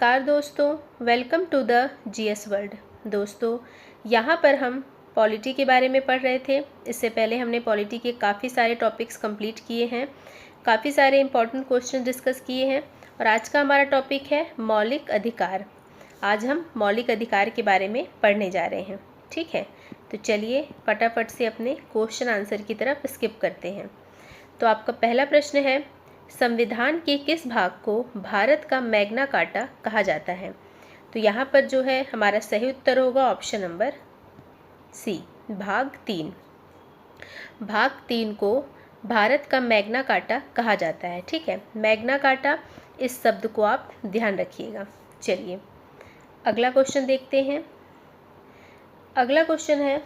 नमस्कार दोस्तों, welcome to the GS world. दोस्तों, यहाँ पर हम पॉलिटी के बारे में पढ़ रहे थे। इससे पहले हमने पॉलिटी के काफ़ी सारे टॉपिक्स कंप्लीट किए हैं, काफ़ी सारे इंपॉर्टेंट क्वेश्चन डिस्कस किए हैं और आज का हमारा टॉपिक है मौलिक अधिकार। आज हम मौलिक अधिकार के बारे में पढ़ने जा रहे हैं, ठीक है। तो चलिए फटाफट से अपने क्वेश्चन आंसर की तरफ स्किप करते हैं। तो आपका पहला प्रश्न है, संविधान के किस भाग को भारत का मैग्ना कार्टा कहा जाता है? तो यहाँ पर जो है हमारा सही उत्तर होगा ऑप्शन नंबर सी, भाग 3। भाग 3 को भारत का मैग्ना कार्टा कहा जाता है, ठीक है। मैग्ना कार्टा, इस शब्द को आप ध्यान रखिएगा। चलिए अगला क्वेश्चन देखते हैं। अगला क्वेश्चन है,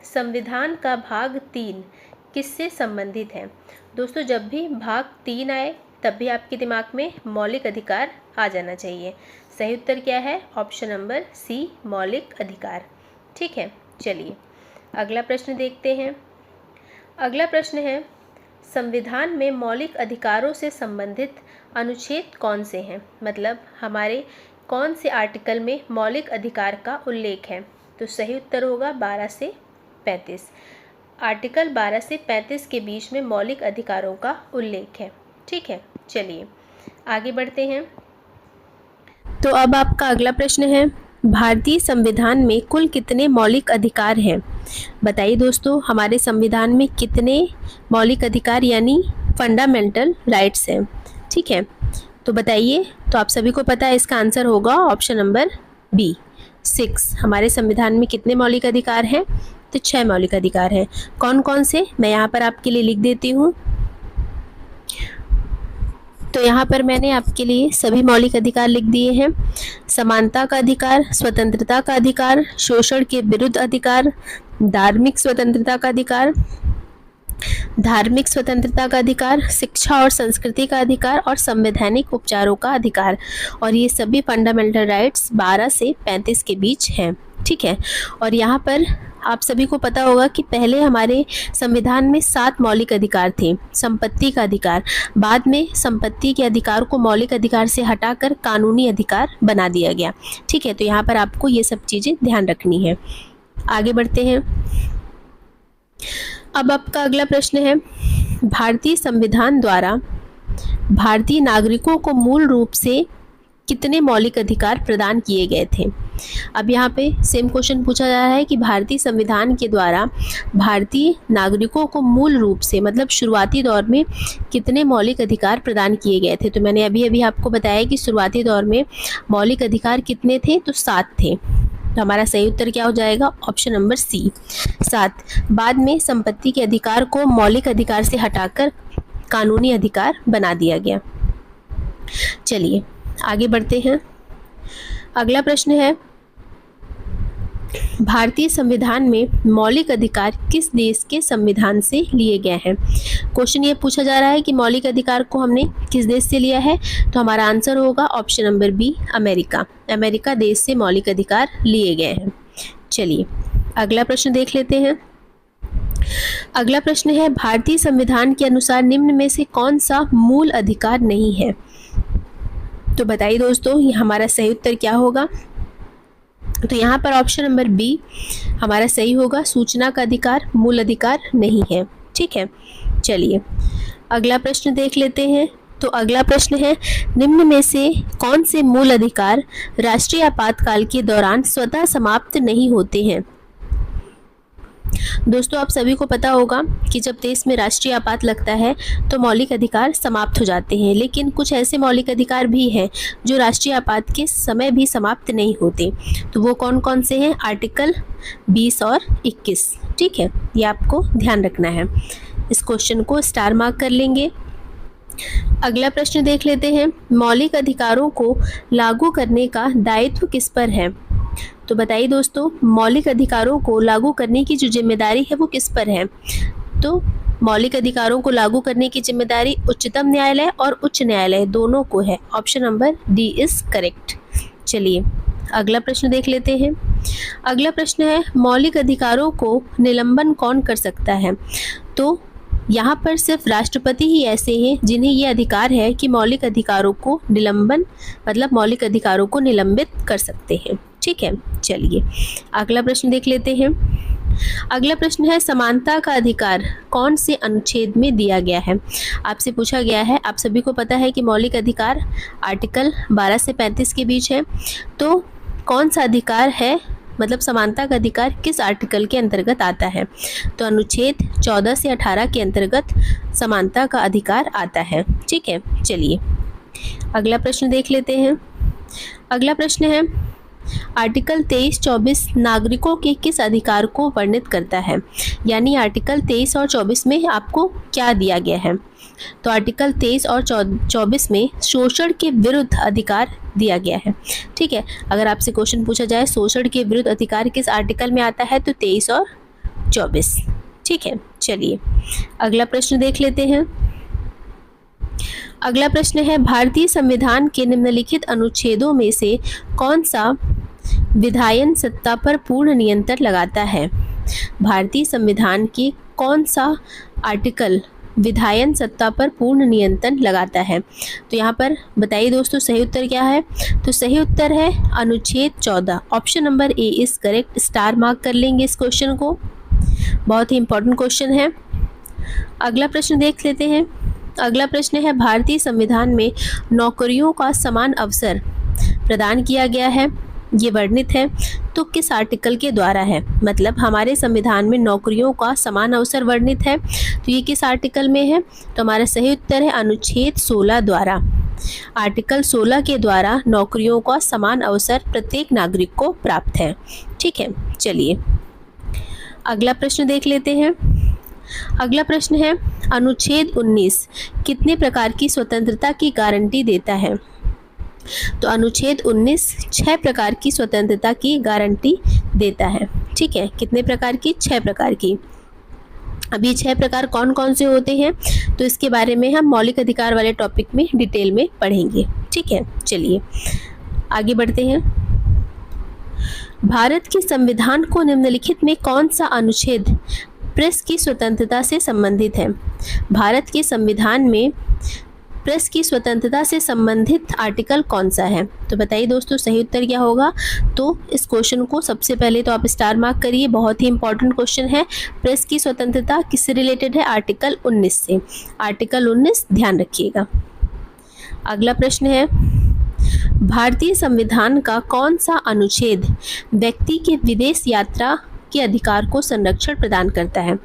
संविधान का भाग 3 किससे संबंधित है? दोस्तों, जब भी भाग 3 आए तब भी आपके दिमाग में मौलिक अधिकार आ जाना चाहिए। सही उत्तर क्या है? ऑप्शन नंबर सी, मौलिक अधिकार, ठीक है। चलिए अगला प्रश्न देखते हैं। अगला प्रश्न है, संविधान में मौलिक अधिकारों से संबंधित अनुच्छेद कौन से हैं? मतलब हमारे कौन से आर्टिकल में मौलिक अधिकार का उल्लेख है? तो सही उत्तर होगा 12 से 35। आर्टिकल 12 से 35 के बीच में मौलिक अधिकारों का उल्लेख है, ठीक है। चलिए आगे बढ़ते हैं। तो अब आपका अगला प्रश्न है, भारतीय संविधान में कुल कितने मौलिक अधिकार हैं? बताइए दोस्तों, हमारे संविधान में कितने मौलिक अधिकार यानी फंडामेंटल राइट्स हैं, ठीक है। तो बताइए। तो आप सभी को पता है इसका आंसर होगा ऑप्शन नंबर बी, 6। हमारे संविधान में कितने मौलिक अधिकार हैं? तो 6 मौलिक अधिकार हैं। कौन कौन से, मैं यहाँ पर आपके लिए लिख देती हूँ। तो यहाँ पर मैंने आपके लिए सभी मौलिक अधिकार लिख दिए हैं। समानता का अधिकार, स्वतंत्रता का अधिकार, शोषण के विरुद्ध अधिकार, धार्मिक स्वतंत्रता का अधिकार, धार्मिक स्वतंत्रता का अधिकार, शिक्षा और संस्कृति का अधिकार और संवैधानिक उपचारों का अधिकार। और ये सभी फंडामेंटल राइट्स 12 से 35 के बीच हैं, ठीक है। और यहाँ पर आप सभी को पता होगा कि पहले हमारे संविधान में 7 मौलिक अधिकार थे। संपत्ति का अधिकार, बाद में संपत्ति के अधिकार को मौलिक अधिकार से हटाकर कानूनी अधिकार बना दिया गया, ठीक है। तो यहाँ पर आपको ये सब चीज़ें ध्यान रखनी है। आगे बढ़ते हैं। अब आपका अगला प्रश्न है, भारतीय संविधान द्वारा भारतीय नागरिकों को मूल रूप से कितने मौलिक अधिकार प्रदान किए गए थे? अब यहाँ पे सेम क्वेश्चन पूछा जा रहा है कि भारतीय संविधान के द्वारा भारतीय नागरिकों को मूल रूप से मतलब शुरुआती दौर में कितने मौलिक अधिकार प्रदान किए गए थे? तो मैंने अभी अभी आपको बताया कि शुरुआती दौर में मौलिक अधिकार कितने थे? तो 7 थे। तो हमारा सही उत्तर क्या हो जाएगा? Option number C, 7। बाद में संपत्ति के अधिकार को मौलिक अधिकार से हटाकर कानूनी अधिकार बना दिया गया। चलिए आगे बढ़ते हैं। अगला प्रश्न है, भारतीय संविधान में मौलिक अधिकार किस देश के संविधान से लिए गए हैं? क्वेश्चन ये पूछा जा रहा है कि मौलिक अधिकार को हमने किस देश से लिया है? तो हमारा आंसर होगा option number B, America. America देश से मौलिक अधिकार लिए गए हैं। चलिए अगला प्रश्न देख लेते हैं। अगला प्रश्न है, भारतीय संविधान के अनुसार निम्न में से कौन सा मूल अधिकार नहीं है? तो बताइए दोस्तों, ये हमारा सही उत्तर क्या होगा? तो यहाँ पर ऑप्शन नंबर बी हमारा सही होगा, सूचना का अधिकार मूल अधिकार नहीं है, ठीक है। चलिए अगला प्रश्न देख लेते हैं। तो अगला प्रश्न है, निम्न में से कौन से मूल अधिकार राष्ट्रीय आपातकाल के दौरान स्वतः समाप्त नहीं होते हैं? दोस्तों, आप सभी को पता होगा कि जब देश में राष्ट्रीय आपात लगता है तो मौलिक अधिकार समाप्त हो जाते हैं, लेकिन कुछ ऐसे मौलिक अधिकार भी हैं जो राष्ट्रीय आपात के समय भी समाप्त नहीं होते। तो वो कौन कौन से हैं? आर्टिकल 20 और 21, ठीक है। ये आपको ध्यान रखना है। इस क्वेश्चन को स्टार मार्क कर लेंगे। अगला प्रश्न देख लेते हैं, मौलिक अधिकारों को लागू करने का दायित्व किस पर है? तो बताइए दोस्तों, मौलिक अधिकारों को लागू करने की जो जिम्मेदारी है वो किस पर है? तो मौलिक अधिकारों को लागू करने की जिम्मेदारी उच्चतम न्यायालय और उच्च न्यायालय दोनों को है। Option number D is correct. चलिए अगला प्रश्न देख लेते हैं। अगला प्रश्न है, मौलिक अधिकारों को निलंबन कौन कर सकता है? तो यहाँ पर सिर्फ राष्ट्रपति ही ऐसे हैं जिन्हें ये अधिकार है कि मौलिक अधिकारों को मौलिक अधिकारों को निलंबित कर सकते हैं। ठीक है, चलिए अगला प्रश्न देख लेते हैं। अगला प्रश्न है, समानता का अधिकार कौन से अनुच्छेद में दिया गया है? आपसे पूछा गया है। आप सभी को पता है कि मौलिक अधिकार आर्टिकल 12 से 35 के बीच है, तो कौन सा अधिकार है, मतलब समानता का अधिकार किस आर्टिकल के अंतर्गत आता है? तो अनुच्छेद 14 से 18 के अंतर्गत समानता का अधिकार आता है। ठीक है, चलिए अगला प्रश्न देख लेते हैं। अगला प्रश्न है, आर्टिकल 23-24 नागरिकों के किस अधिकार को वर्णित करता है? यानी आर्टिकल 23 और 24 में आपको क्या दिया गया है? तो आर्टिकल 23 और 24 में शोषण के विरुद्ध अधिकार दिया गया है। ठीक है, अगर आपसे क्वेश्चन पूछा जाए शोषण के विरुद्ध अधिकार किस आर्टिकल में आता है, तो 23 और 24। ठीक है, चलिए अगला प्रश्न देख लेते हैं। अगला प्रश्न है, भारतीय संविधान के निम्नलिखित अनुच्छेदों में से कौन सा विधायन सत्ता पर पूर्ण नियंत्रण लगाता है? भारतीय संविधान की कौन सा आर्टिकल विधायन सत्ता पर पूर्ण नियंत्रण लगाता है? तो यहाँ पर बताइए दोस्तों, सही उत्तर क्या है? तो सही उत्तर है अनुच्छेद 14। Option number A is correct. Star mark कर लेंगे इस क्वेश्चन को, बहुत ही इंपॉर्टेंट क्वेश्चन है। अगला प्रश्न देख लेते हैं। अगला प्रश्न है, भारतीय संविधान में नौकरियों का समान अवसर प्रदान किया गया है, ये वर्णित है, तो किस आर्टिकल के द्वारा है? मतलब हमारे संविधान में नौकरियों का समान अवसर वर्णित है, तो ये किस आर्टिकल में है? तो हमारा सही उत्तर है अनुच्छेद 16 द्वारा। आर्टिकल 16 के द्वारा नौकरियों का समान अवसर प्रत्येक नागरिक को प्राप्त है। ठीक है, चलिए अगला प्रश्न देख लेते हैं। अगला प्रश्न है, अनुच्छेद 19 कितने प्रकार की स्वतंत्रता की गारंटी देता है? तो अनुच्छेद 19 6 प्रकार की स्वतंत्रता की गारंटी देता है। ठीक है, कितने प्रकार की? 6 प्रकार की। अब ये 6 प्रकार कौन कौन से होते हैं, तो इसके बारे में हम मौलिक अधिकार वाले टॉपिक में डिटेल में पढ़ेंगे। ठीक है, चलिए आगे बढ़ते हैं। भारत के संविधान को निम्नलिखित में कौन सा अनुच्छेद प्रेस की स्वतंत्रता से संबंधित है? भारत के संविधान में प्रेस की स्वतंत्रता से संबंधित आर्टिकल कौन सा है? तो बताइए दोस्तों, सही उत्तर क्या होगा? तो इस क्वेश्चन को सबसे पहले तो आप स्टार मार्क करिए, बहुत ही इंपॉर्टेंट क्वेश्चन है। प्रेस की स्वतंत्रता किससे रिलेटेड है? आर्टिकल 19 से। आर्टिकल 19 ध्यान रखिएगा। अगला प्रश्न है, भारतीय संविधान का कौन सा अनुच्छेद व्यक्ति के विदेश यात्रा के अधिकार को संरक्षण प्रदान करता है?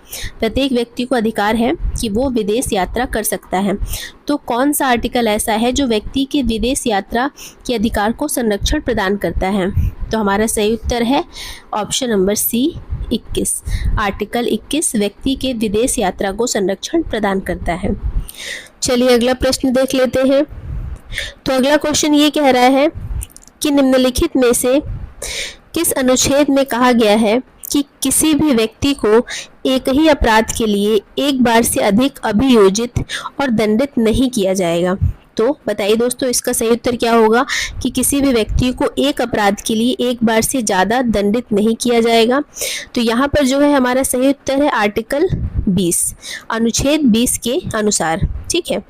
प्रत्येक व्यक्ति को अधिकार है कि वो विदेश यात्रा कर सकता है, तो कौन सा आर्टिकल ऐसा है जो व्यक्ति के विदेश यात्रा के अधिकार को संरक्षण प्रदान करता है? तो हमारा सही उत्तर है ऑप्शन नंबर सी 21। आर्टिकल 21 व्यक्ति के विदेश यात्रा को संरक्षण प्रदान करता है। चलिए अगला प्रश्न देख लेते हैं। तो अगला क्वेश्चन ये कह रहा है कि निम्नलिखित में से किस अनुच्छेद में कहा गया है कि किसी भी व्यक्ति को एक ही अपराध के लिए एक बार से अधिक अभियोजित और दंडित नहीं किया जाएगा? तो बताइए दोस्तों, इसका सही उत्तर क्या होगा कि किसी भी व्यक्ति को एक अपराध के लिए एक बार से ज़्यादा दंडित नहीं किया जाएगा? तो यहाँ पर जो है हमारा सही उत्तर है आर्टिकल 20, अनुच्छेद 20 के अनुसार। ठीक है,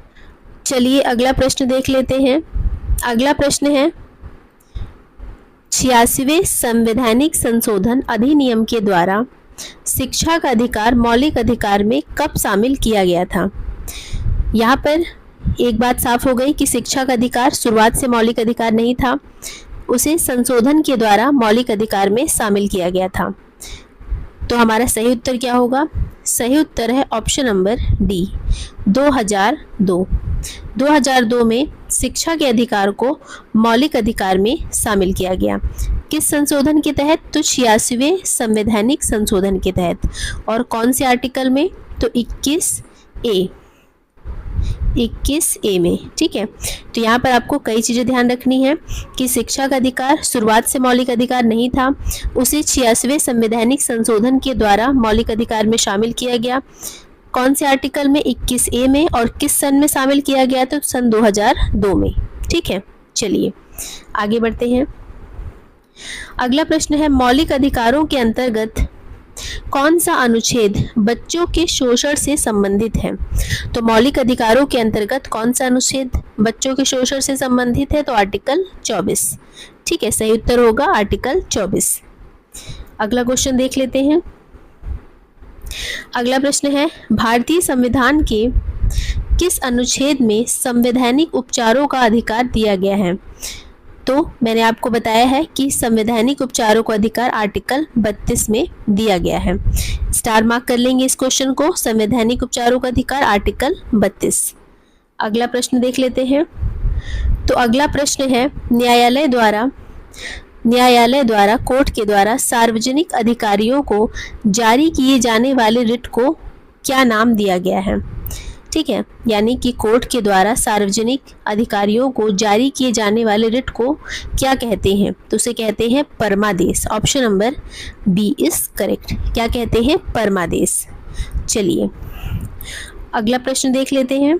चलिए अगला प्रश्न देख लेते हैं। अगला प्रश्न है, 86वें संवैधानिक संशोधन अधिनियम के द्वारा शिक्षा का अधिकार मौलिक अधिकार में कब शामिल किया गया था? यहाँ पर एक बात साफ हो गई कि शिक्षा का अधिकार शुरुआत से मौलिक अधिकार नहीं था, उसे संशोधन के द्वारा मौलिक अधिकार में शामिल किया गया था। तो हमारा सही उत्तर क्या होगा? सही उत्तर है ऑप्शन नंबर डी 2002। 2002 में शिक्षा के अधिकार को मौलिक अधिकार में शामिल किया गया। किस संशोधन के तहत? तो 86वें संवैधानिक संशोधन के तहत। और कौन से आर्टिकल में? तो 21A में। ठीक है, तो यहाँ पर आपको कई चीज़ें ध्यान रखनी है कि शिक्षा का अधिकार शुरुआत से मौलिक अधिकार नहीं था, उसे 86वें संवैधानिक संशोधन के द्वारा मौलिक अधिकार में शामिल किया गया। कौन से आर्टिकल में? 21A में। और किस सन में शामिल किया गया? तो सन 2002 में। ठीक है, चलिए आगे बढ़ते हैं। अगला प्रश्न है, मौलिक अधिकारों के अंतर्गत कौन सा अनुच्छेद बच्चों के शोषण से संबंधित है? तो मौलिक अधिकारों के अंतर्गत कौन सा अनुच्छेद बच्चों के शोषण से संबंधित है? तो आर्टिकल 24। ठीक है, सही उत्तर होगा आर्टिकल 24। अगला क्वेश्चन देख लेते हैं। अगला प्रश्न है, भारतीय संविधान के किस अनुच्छेद में संवैधानिक उपचारों का अधिकार दिया गया है? तो मैंने आपको बताया है कि संवैधानिक उपचारों का अधिकार आर्टिकल 32 में दिया गया है। स्टार मार्क कर लेंगे इस क्वेश्चन को, संवैधानिक उपचारों का अधिकार आर्टिकल 32। अगला प्रश्न देख लेते हैं। तो अगला प्रश्न है, न्यायालय द्वारा कोर्ट के द्वारा सार्वजनिक अधिकारियों को जारी किए जाने वाले रिट को क्या नाम दिया गया है? ठीक है, यानी कि कोर्ट के द्वारा सार्वजनिक अधिकारियों को जारी किए जाने वाले रिट को क्या कहते हैं? तो उसे कहते हैं परमादेश। Option number B is correct. क्या कहते हैं? परमादेश। चलिए अगला प्रश्न देख लेते हैं।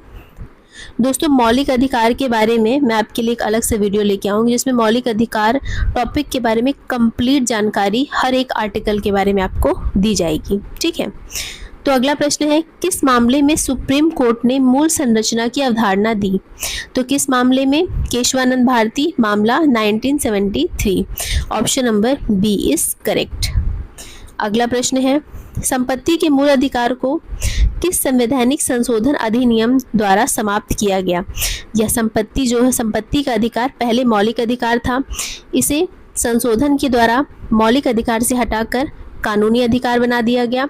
दोस्तों, मौलिक अधिकार के बारे में मैं आपके लिए एक अलग से वीडियो लेके आऊँगी जिसमें मौलिक अधिकार टॉपिक के बारे में कंप्लीट जानकारी हर एक आर्टिकल के बारे में आपको दी जाएगी। ठीक है, तो अगला प्रश्न है, किस मामले में सुप्रीम कोर्ट ने मूल संरचना की अवधारणा दी? तो किस मामले में? केशवानंद भारती मामला 1973। Option number B is correct. अगला प्रश्न है, संपत्ति के मूल अधिकार को किस संवैधानिक संशोधन अधिनियम द्वारा समाप्त किया गया? यह संपत्ति जो है, संपत्ति का अधिकार पहले मौलिक अधिकार था, इसे संशोधन के द्वारा मौलिक अधिकार से हटाकर कानूनी अधिकार बना दिया गया।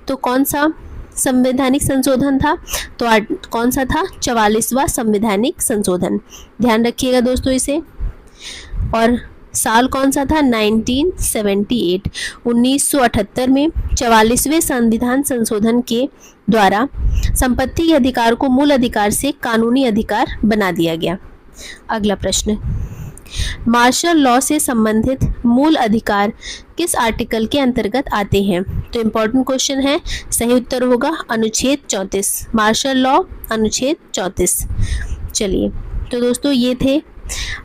तो कौन सा संवैधानिक संशोधन था? तो कौन सा था? 44वां संवैधानिक संशोधन। ध्यान रखिएगा दोस्तों इसे। और साल कौन सा था? 1978। 1978 में 44वें संविधान संशोधन के द्वारा संपत्ति के अधिकार को मूल अधिकार से कानूनी अधिकार बना दिया गया। अगला प्रश्न, मार्शल लॉ से संबंधित मूल अधिकार किस आर्टिकल के अंतर्गत आते हैं? तो इम्पोर्टेंट क्वेश्चन है, सही उत्तर होगा अनुच्छेद 34। मार्शल लॉ अनुच्छेद 34। चलिए, तो दोस्तों ये थे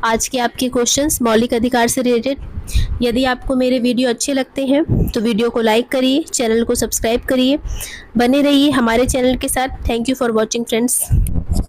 आज के आपके क्वेश्चंस मौलिक अधिकार से रिलेटेड। यदि आपको मेरे वीडियो अच्छे लगते हैं तो वीडियो को लाइक करिए, चैनल को सब्सक्राइब करिए, बने रहिए हमारे चैनल के साथ। Thank you for watching friends.